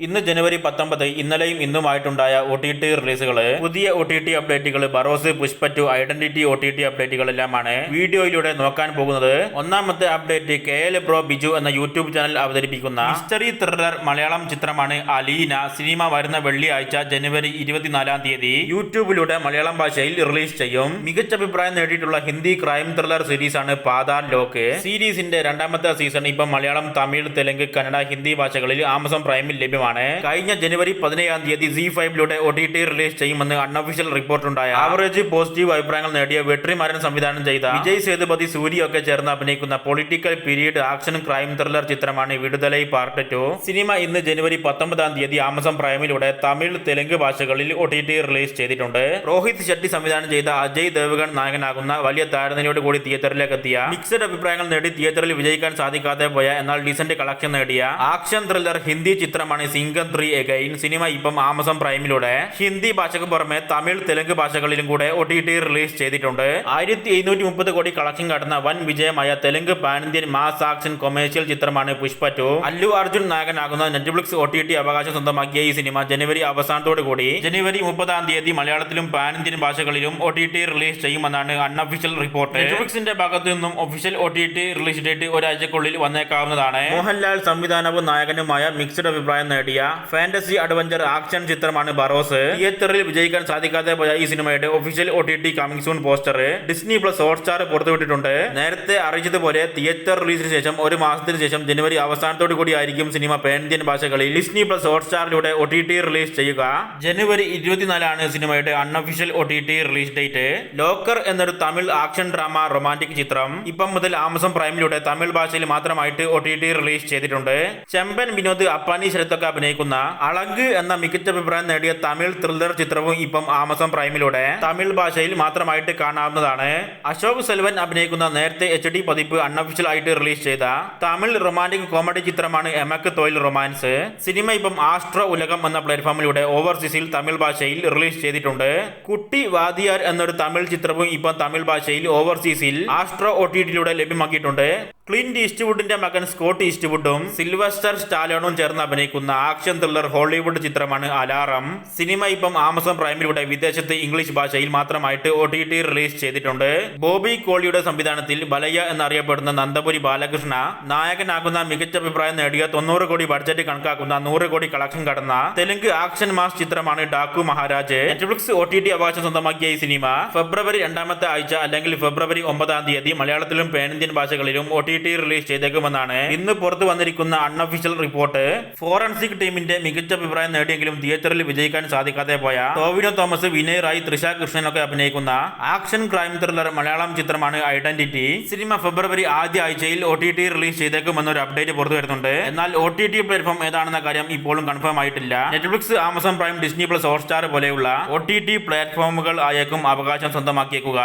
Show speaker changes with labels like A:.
A: ഇന്ന് ജനുവരി 19 ഇന്നലെയും ഇന്നുമായിട്ടുണ്ടായ OTT റിലീസുകൾ, പുതിയ OTT അപ്ഡേറ്റുകൾ, ബറോസ്, പുഷ്പ 2, ഐഡന്റിറ്റി OTT അപ്ഡേറ്റുകളെല്ലാമാണ് വീഡിയോയിലൂടെ നോക്കാൻ പോകുന്നത്. ഒന്നാമത്തെ അപ്ഡേറ്റ് KL ബ്രോ ബിജു എന്ന യൂട്യൂബ് ചാനൽ അവതരിപ്പിക്കുന്ന മിസ്റ്ററി ത്രില്ലർ മലയാളം ചിത്രമാണ് അലീന. സിനിമ വരുന്ന വെള്ളിയാഴ്ച ജനുവരി 24-ാം തീയതി യൂട്യൂബിലൂടെ മലയാളം ഭാഷയിൽ റിലീസ് ചെയ്യും. മികച്ച അഭിപ്രായം നേടിയിട്ടുള്ള ഹിന്ദി ക്രൈം ത്രില്ലർ സീരീസ് ആണ് പാതാൾ ലോക്. സീരീസിന്റെ രണ്ടാമത്തെ സീസൺ ഇപ്പം മലയാളം, തമിഴ്, തെലുങ്ക്, കന്നഡ, ഹിന്ദി ഭാഷകളിൽ ആമസോൺ പ്രൈമിൽ ലഭ്യമാണ്. കഴിഞ്ഞ ജനുവരി 17-ാം തീയതി ZEE5 OTT റിലീസ് ചെയ്യുമെന്ന് അൺഒഫീഷ്യൽ റിപ്പോർട്ടുണ്ടായ ആവറേജ് പോസിറ്റീവ് അഭിപ്രായങ്ങൾ നേടിയ വെട്രിമാരൻ സംവിധാനം ചെയ്ത വിജയ് സേതുപതി, സൂര്യയൊക്കെ ചേർന്ന് അഭിനയിക്കുന്ന political period action crime thriller ചിത്രമാണ് വിടുതലൈ പാർട്ട് 2. സിനിമ ഇന്ന് ജനുവരി 19-ാം തീയതി ആമസോൺ പ്രൈമിലൂടെ തമിഴ്, തെലുങ്ക് ഭാഷകളിൽ OTT റിലീസ് ചെയ്തിട്ടുണ്ട്. രോഹിത് ഷെട്ടി സംവിധാനം ചെയ്ത അജയ് ദേവ്ഗൺ നായകനാകുന്ന വലിയ താരനിലയോട് കൂടി തിയേറ്ററിലേക്ക് എത്തിയ, മിക്സഡ് അഭിപ്രായങ്ങൾ നേടി തിയേറ്ററിൽ വിജയിക്കാൻ സാധിക്കാതെ പോയ എന്നാൽ ഡീസന്റ് കളക്ഷൻ നേടിയ ആക്ഷൻ ത്രില്ലർ ഹിന്ദി ചിത്രമാണ് സിംഗം 3 എഗൈൻ. സിനിമ ഇപ്പം ആമസോൺ പ്രൈമിലൂടെ ഹിന്ദി ഭാഷയ്ക്ക് പുറമെ തമിഴ്, തെലുങ്ക് ഭാഷകളിലും കൂടെ OTT റിലീസ് ചെയ്തിട്ടുണ്ട്. 1730 കോടി കളക്ഷൻ കടന്ന വൻ വിജയമായ Telugu pan Indian mass action commercial ചിത്രമാണ് പുഷ്പ 2. അല്ലു അർജുൻ നായകനാകുന്ന നെറ്റ്ഫ്ലിക്സ് OTT അവകാശം സ്വന്തമാക്കിയ ഈ സിനിമ ജനുവരി അവസാനത്തോടു കൂടി ജനുവരി 30-ാം തീയതി മലയാളത്തിലും പാൻ ഇന്ത്യൻ ഭാഷകളിലും OTT റിലീസ് ചെയ്യുമെന്നാണ് അൺഒഫീഷ്യൽ റിപ്പോർട്ട്. നെറ്റ്ഫ്ലിക്സിന്റെ ഭാഗത്തു നിന്നും ഒഫീഷ്യൽ OTT റിലീസ് ഡേറ്റ് ഒരാഴ്ചക്കുള്ളിൽ വന്നേക്കാവുന്നതാണ്. മോഹൻലാൽ സംവിധാനവും നായകനുമായ മിക്സഡ് അഭിപ്രായം നേടിയ ഫാന്റസി അഡ്വഞ്ചർ ആക്ഷൻ ചിത്രമാണ് ബറോസ്. തിയേറ്ററിൽ വിജയിക്കാൻ സാധിക്കാതെ പോയ ഈ സിനിമയുടെ official OTT coming soon poster Disney plus Hotstar പുറത്തുവിട്ടിട്ടുണ്ട്. നേരത്തെ അറിയിച്ചതുപോലെ തിയേറ്റർ റിലീസിന് ശേഷം ഒരു മാസത്തിന് ശേഷം ജനുവരി അവസാനത്തോടു കൂടി ആയിരിക്കും സിനിമ പാൻ ഇന്ത്യൻ ഭാഷകളിൽ ഡിസ്നി പ്ലസ് ഹോട്ട്സ്റ്റാറിലൂടെ OTT റിലീസ് ചെയ്യുക. ജനുവരി 24-ആണ് സിനിമയുടെ unofficial OTT release date. Locker എന്നൊരു തമിഴ് ആക്ഷൻ ഡ്രാമ റൊമാന്റിക് ചിത്രം ഇപ്പം മുതൽ ആമസോൺ പ്രൈമിലൂടെ തമിഴ് ഭാഷയിൽ മാത്രമായിട്ട് OTT റിലീസ് ചെയ്തിട്ടുണ്ട്. ചെമ്പൻ വിനോദ്, അപ്പാനി ശരത്തൊക്കെ അഭിനയിക്കുന്ന അളക് എന്ന മികച്ച അഭിപ്രായം നേടിയ തമിഴ് ത്രില്ലർ ചിത്രവും ഇപ്പം ആമസോൺ പ്രൈമിലൂടെ തമിഴ് ഭാഷയിൽ മാത്രമായിട്ട് കാണാവുന്നതാണ്. അശോക് സെൽവൻ അഭിനയിക്കുന്ന നേരത്തെ HD പതിപ്പ് അൺഒഫീഷ്യൽ ആയിട്ട് റിലീസ് ചെയ്ത തമിഴ് റൊമാന്റിക് കോമഡി ചിത്രമാണ് എമക്ക് തൊഴിൽ റൊമാൻസ്. സിനിമ ഇപ്പം ആസ്ട്രോ ഉലകം എന്ന പ്ലാറ്റ്ഫോമിലൂടെ ഓവർസീസിൽ തമിഴ് ഭാഷയിൽ റിലീസ് ചെയ്തിട്ടുണ്ട്. കുട്ടി വാദിയാർ എന്നൊരു തമിഴ് ചിത്രവും ഇപ്പം തമിഴ് ഭാഷയിൽ ഓവർസീസിൽ ആസ്ട്രോ OTTയിലൂടെ ലഭ്യമാക്കിയിട്ടുണ്ട്. ക്ലിന്റ് ഈസ്റ്റ്വുഡിന്റെ മകൻ സ്കോട്ട് ഈസ്റ്റ്വുഡും സിൽവസ്റ്റർ സ്റ്റാലോണും ചേർന്ന് അഭിനയിക്കുന്ന ആക്ഷൻ ത്രില്ലർ ഹോളിവുഡ് ചിത്രമാണ് അലാറം. സിനിമ ഇപ്പം ആമസോൺ പ്രൈമിലൂടെ വിദേശത്ത് ഇംഗ്ലീഷ് ഭാഷയിൽ മാത്രമായിട്ട് OTT റിലീസ് ചെയ്തിട്ടുണ്ട്. ബോബി കോളിയുടെ സംവിധാനത്തിൽ ബലയ്യ എന്നറിയപ്പെടുന്ന നന്ദപുരി ബാലകൃഷ്ണ നായകനാകുന്ന മികച്ച അഭിപ്രായം നേടിയ 90 കോടി ബഡ്ജറ്റ് കണക്കാക്കുന്ന 100 കോടി കളക്ഷൻ കടന്ന തെലുങ്ക് ആക്ഷൻ മാസ് ചിത്രമാണ് ഡാക്കു മഹാരാജ്. നെറ്റ്ഫ്ലിക്സ് OTT അവകാശം സ്വന്തമാക്കിയ ഈ സിനിമ ഫെബ്രുവരി 2-ാമത്തെ ആഴ്ച അല്ലെങ്കിൽ ഫെബ്രുവരി 9-ാം തീയതി മലയാളത്തിലും പാൻ ഇന്ത്യൻ ഭാഷകളിലും OTT റിലീസ് ചെയ്തേക്കുമെന്നാണ് ഇന്ന് പുറത്തു വന്നിരിക്കുന്ന അൺഒഫീഷ്യൽ റിപ്പോർട്ട്. ഫോറൻസിക് ടീമിന്റെ മികച്ച അഭിപ്രായം നേടിയെങ്കിലും തിയേറ്ററിൽ വിജയിക്കാൻ സാധിക്കാതെ പോയ ടോവിനോ തോമസ്, വിനയ് റായ്, തൃഷ കൃഷ്ണനൊക്കെ അഭിനയിക്കുന്ന ആക്ഷൻ ക്രൈം ത്രില്ലർ മലയാളം ചിത്രമാണ് ഐഡന്റിറ്റി. സിനിമ ഫെബ്രുവരി ആദ്യ ആഴ്ചയിൽ OTT റിലീസ് ചെയ്തേക്കുമെന്നൊരു അപ്ഡേറ്റ് പുറത്തു വരുന്നുണ്ട്. എന്നാൽ OTT പ്ലാറ്റ്ഫോം ഏതാണെന്ന കാര്യം ഇപ്പോഴും കൺഫേം ആയിട്ടില്ല. Netflix, Amazon prime, Disney plus Hotstar പോലെയുള്ള OTT പ്ലാറ്റ്ഫോമുകൾ ആയേക്കും അവകാശം സ്വന്തമാക്കിയേക്കുക.